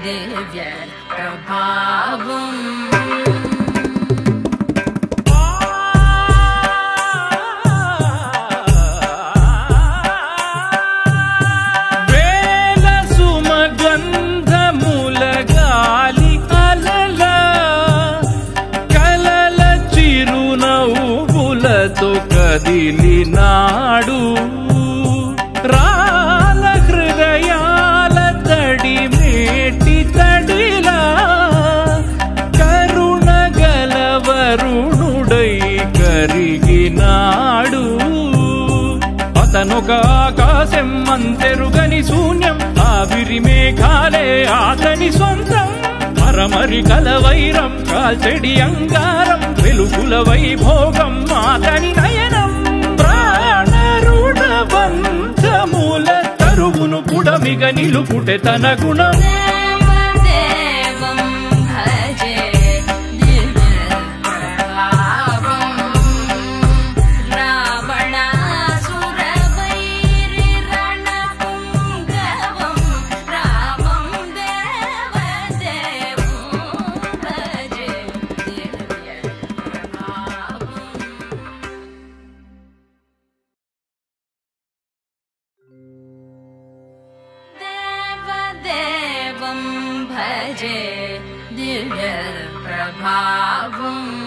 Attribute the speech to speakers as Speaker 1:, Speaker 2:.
Speaker 1: दिव्य प्रभावम्
Speaker 2: కదిలినాడు రాల హృదయాల తడి మేటి తడిలా కరుణ గలవరుణుడై కరిగినాడు అతనొక ఆకాశం అంతెరుగని శూన్యం ఆవిరి మేఘాలే అతని సొంతం మరమరి కలవైరం కాల్చెడి అంగారం వెలుగుల వైభోగం అతని నయనం ప్రాణరుణ బంధముల తరువును పుడమిగ నిలుపుటె తన గుణం
Speaker 1: भजे दिव्य प्रभावम्